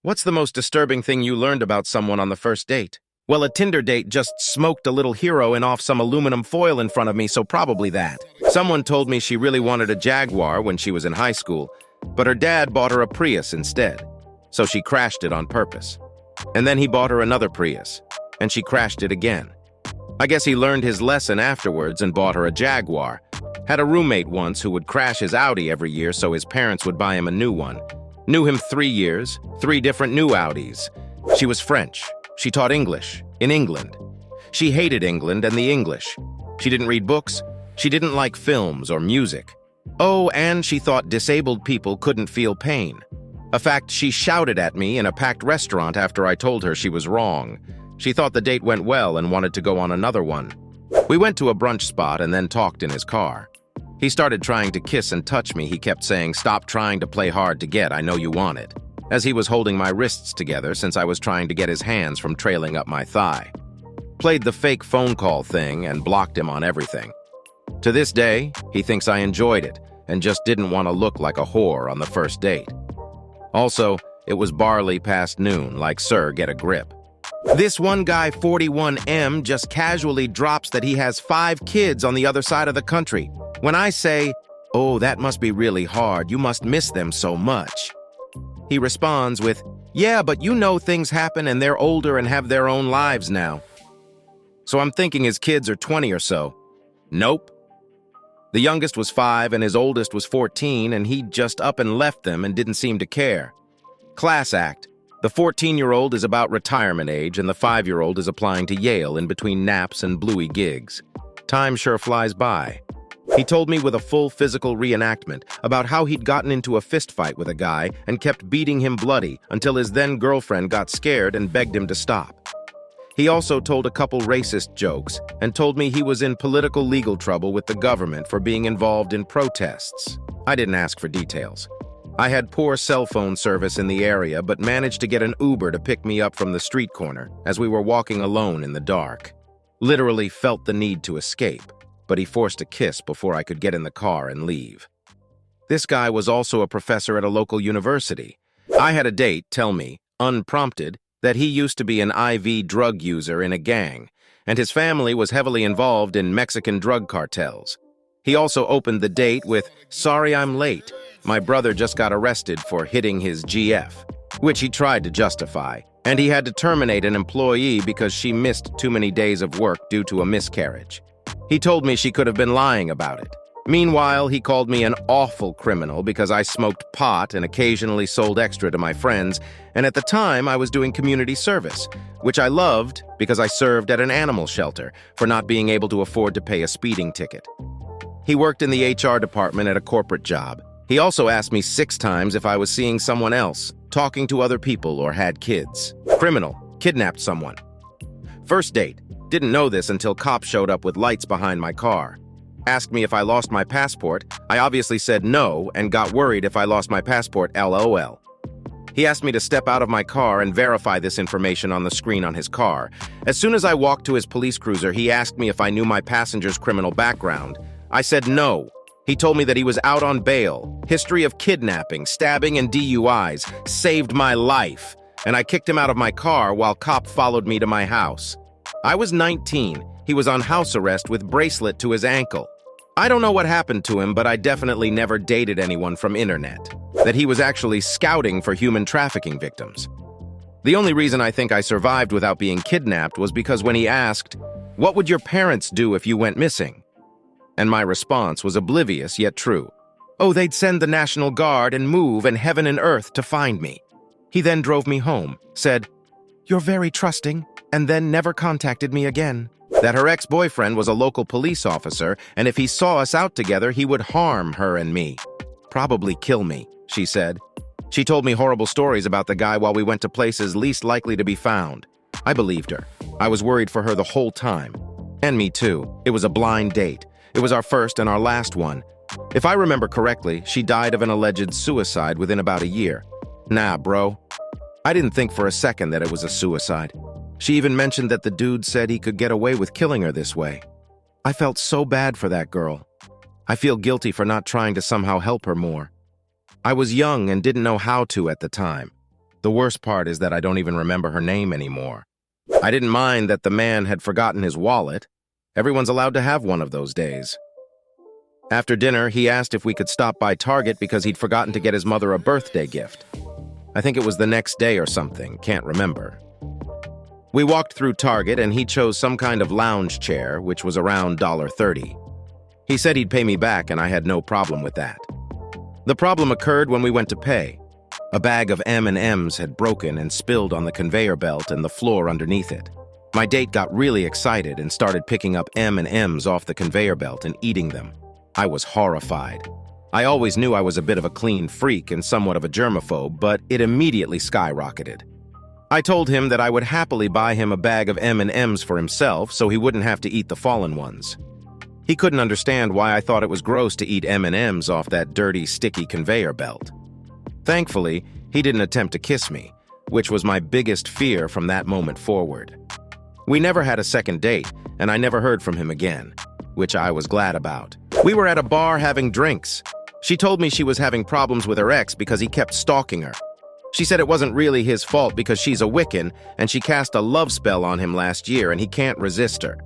What's the most disturbing thing you learned about someone on the first date? Well, a Tinder date just smoked a little hero and off some aluminum foil in front of me, so probably that. Someone told me she really wanted a Jaguar when she was in high school, but her dad bought her a Prius instead, so she crashed it on purpose. And then he bought her another Prius, and she crashed it again. I guess he learned his lesson afterwards and bought her a Jaguar. Had a roommate once who would crash his Audi every year so his parents would buy him a new one. Knew him 3 years, 3 different new Audis. She was French. She taught English in England. She hated England and the English. She didn't read books. She didn't like films or music. Oh, and she thought disabled people couldn't feel pain. A fact she shouted at me in a packed restaurant after I told her she was wrong. She thought the date went well and wanted to go on another one. We went to a brunch spot and then talked in his car. He started trying to kiss and touch me. He kept saying, "Stop trying to play hard to get, I know you want it," as he was holding my wrists together since I was trying to get his hands from trailing up my thigh. Played the fake phone call thing and blocked him on everything. To this day, he thinks I enjoyed it and just didn't want to look like a whore on the first date. Also, it was barely past noon, like, sir, get a grip. This one guy, 41M, just casually drops that he has 5 kids on the other side of the country. When I say, "Oh, that must be really hard, you must miss them so much," he responds with, "Yeah, but you know things happen and they're older and have their own lives now." So I'm thinking his kids are 20 or so. Nope. The youngest was 5 and his oldest was 14, and he just up and left them and didn't seem to care. Class act. The 14-year-old is about retirement age and the 5-year-old is applying to Yale in between naps and bluey gigs. Time sure flies by. He told me with a full physical reenactment about how he'd gotten into a fistfight with a guy and kept beating him bloody until his then-girlfriend got scared and begged him to stop. He also told a couple racist jokes and told me he was in political legal trouble with the government for being involved in protests. I didn't ask for details. I had poor cell phone service in the area but managed to get an Uber to pick me up from the street corner as we were walking alone in the dark. Literally felt the need to escape, but he forced a kiss before I could get in the car and leave. This guy was also a professor at a local university. I had a date tell me, unprompted, that he used to be an IV drug user in a gang, and his family was heavily involved in Mexican drug cartels. He also opened the date with, "Sorry I'm late. My brother just got arrested for hitting his GF," which he tried to justify, and he had to terminate an employee because she missed too many days of work due to a miscarriage. He told me she could have been lying about it. Meanwhile, he called me an awful criminal because I smoked pot and occasionally sold extra to my friends, and at the time I was doing community service, which I loved because I served at an animal shelter for not being able to afford to pay a speeding ticket. He worked in the HR department at a corporate job. He also asked me 6 times if I was seeing someone else, talking to other people, or had kids. Criminal, kidnapped someone. First date. Didn't know this until cops showed up with lights behind my car. Asked me if I lost my passport. I obviously said no and got worried if I lost my passport, LOL. He asked me to step out of my car and verify this information on the screen on his car. As soon as I walked to his police cruiser, he asked me if I knew my passenger's criminal background. I said no. He told me that he was out on bail, history of kidnapping, stabbing, and DUIs, saved my life, and I kicked him out of my car while cop followed me to my house. I was 19. He was on house arrest with bracelet to his ankle. I don't know what happened to him, but I definitely never dated anyone from internet. That he was actually scouting for human trafficking victims. The only reason I think I survived without being kidnapped was because when he asked, "What would your parents do if you went missing?" And my response was oblivious yet true. "Oh, they'd send the National Guard and move and heaven and earth to find me." He then drove me home, said, "You're very trusting," and then never contacted me again. That her ex-boyfriend was a local police officer, and if he saw us out together, he would harm her and me. Probably kill me, she said. She told me horrible stories about the guy while we went to places least likely to be found. I believed her. I was worried for her the whole time. And me too. It was a blind date. It was our first and our last one. If I remember correctly, she died of an alleged suicide within about a year. Nah, bro. I didn't think for a second that it was a suicide. She even mentioned that the dude said he could get away with killing her this way. I felt so bad for that girl. I feel guilty for not trying to somehow help her more. I was young and didn't know how to at the time. The worst part is that I don't even remember her name anymore. I didn't mind that the man had forgotten his wallet. Everyone's allowed to have one of those days. After dinner, he asked if we could stop by Target because he'd forgotten to get his mother a birthday gift. I think it was the next day or something, can't remember. We walked through Target and he chose some kind of lounge chair, which was around $30. He said he'd pay me back and I had no problem with that. The problem occurred when we went to pay. A bag of M&Ms had broken and spilled on the conveyor belt and the floor underneath it. My date got really excited and started picking up M&Ms off the conveyor belt and eating them. I was horrified. I always knew I was a bit of a clean freak and somewhat of a germaphobe, but it immediately skyrocketed. I told him that I would happily buy him a bag of M&Ms for himself so he wouldn't have to eat the fallen ones. He couldn't understand why I thought it was gross to eat M&Ms off that dirty, sticky conveyor belt. Thankfully, he didn't attempt to kiss me, which was my biggest fear from that moment forward. We never had a second date, and I never heard from him again, which I was glad about. We were at a bar having drinks. She told me she was having problems with her ex because he kept stalking her. She said it wasn't really his fault because she's a Wiccan and she cast a love spell on him last year and he can't resist her.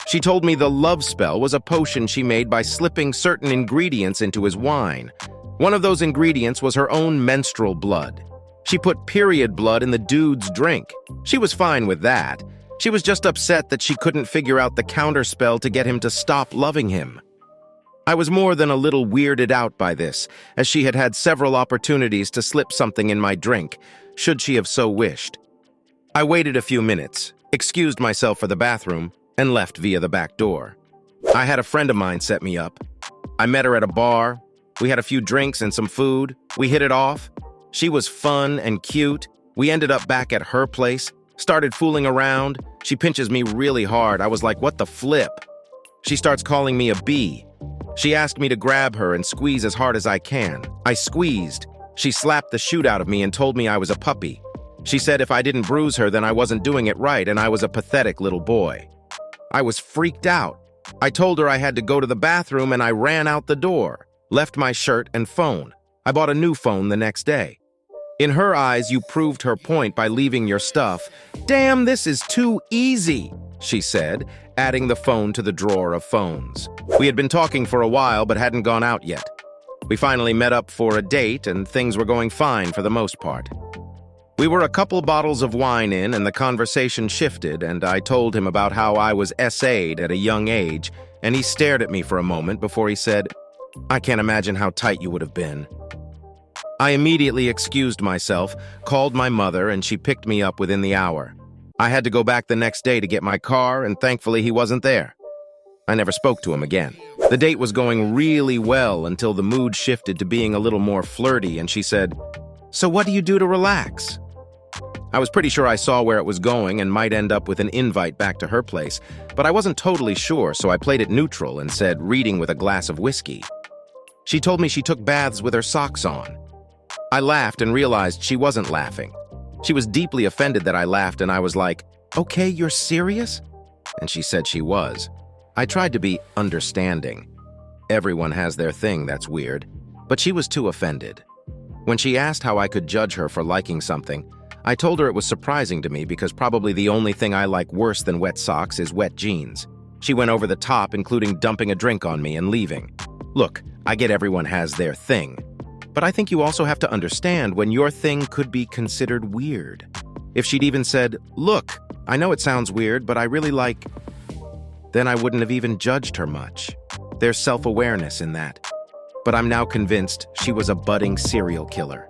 She told me the love spell was a potion she made by slipping certain ingredients into his wine. One of those ingredients was her own menstrual blood. She put period blood in the dude's drink. She was fine with that. She was just upset that she couldn't figure out the counterspell to get him to stop loving him. I was more than a little weirded out by this, as she had had several opportunities to slip something in my drink, should she have so wished. I waited a few minutes, excused myself for the bathroom, and left via the back door. I had a friend of mine set me up. I met her at a bar. We had a few drinks and some food. We hit it off. She was fun and cute. We ended up back at her place, started fooling around. She pinches me really hard. I was like, what the flip? She starts calling me a bee. She asked me to grab her and squeeze as hard as I can. I squeezed. She slapped the shoot out of me and told me I was a puppy. She said if I didn't bruise her, then I wasn't doing it right and I was a pathetic little boy. I was freaked out. I told her I had to go to the bathroom and I ran out the door, left my shirt and phone. I bought a new phone the next day. In her eyes, you proved her point by leaving your stuff. Damn, this is too easy, she said, adding the phone to the drawer of phones. We had been talking for a while but hadn't gone out yet. We finally met up for a date and things were going fine for the most part. We were a couple bottles of wine in and the conversation shifted and I told him about how I was SA'd at a young age and he stared at me for a moment before he said, I can't imagine how tight you would have been. I immediately excused myself, called my mother, and she picked me up within the hour. I had to go back the next day to get my car, and thankfully he wasn't there. I never spoke to him again. The date was going really well until the mood shifted to being a little more flirty, and she said, "So what do you do to relax?" I was pretty sure I saw where it was going and might end up with an invite back to her place, but I wasn't totally sure, so I played it neutral and said, reading with a glass of whiskey. She told me she took baths with her socks on. I laughed and realized she wasn't laughing. She was deeply offended that I laughed and I was like, "Okay, you're serious?" And she said she was. I tried to be understanding. Everyone has their thing that's weird, but she was too offended. When she asked how I could judge her for liking something, I told her it was surprising to me because probably the only thing I like worse than wet socks is wet jeans. She went over the top, including dumping a drink on me and leaving. Look, I get everyone has their thing. But I think you also have to understand when your thing could be considered weird. If she'd even said, "Look, I know it sounds weird, but I really like..." then I wouldn't have even judged her much. There's self-awareness in that. But I'm now convinced she was a budding serial killer.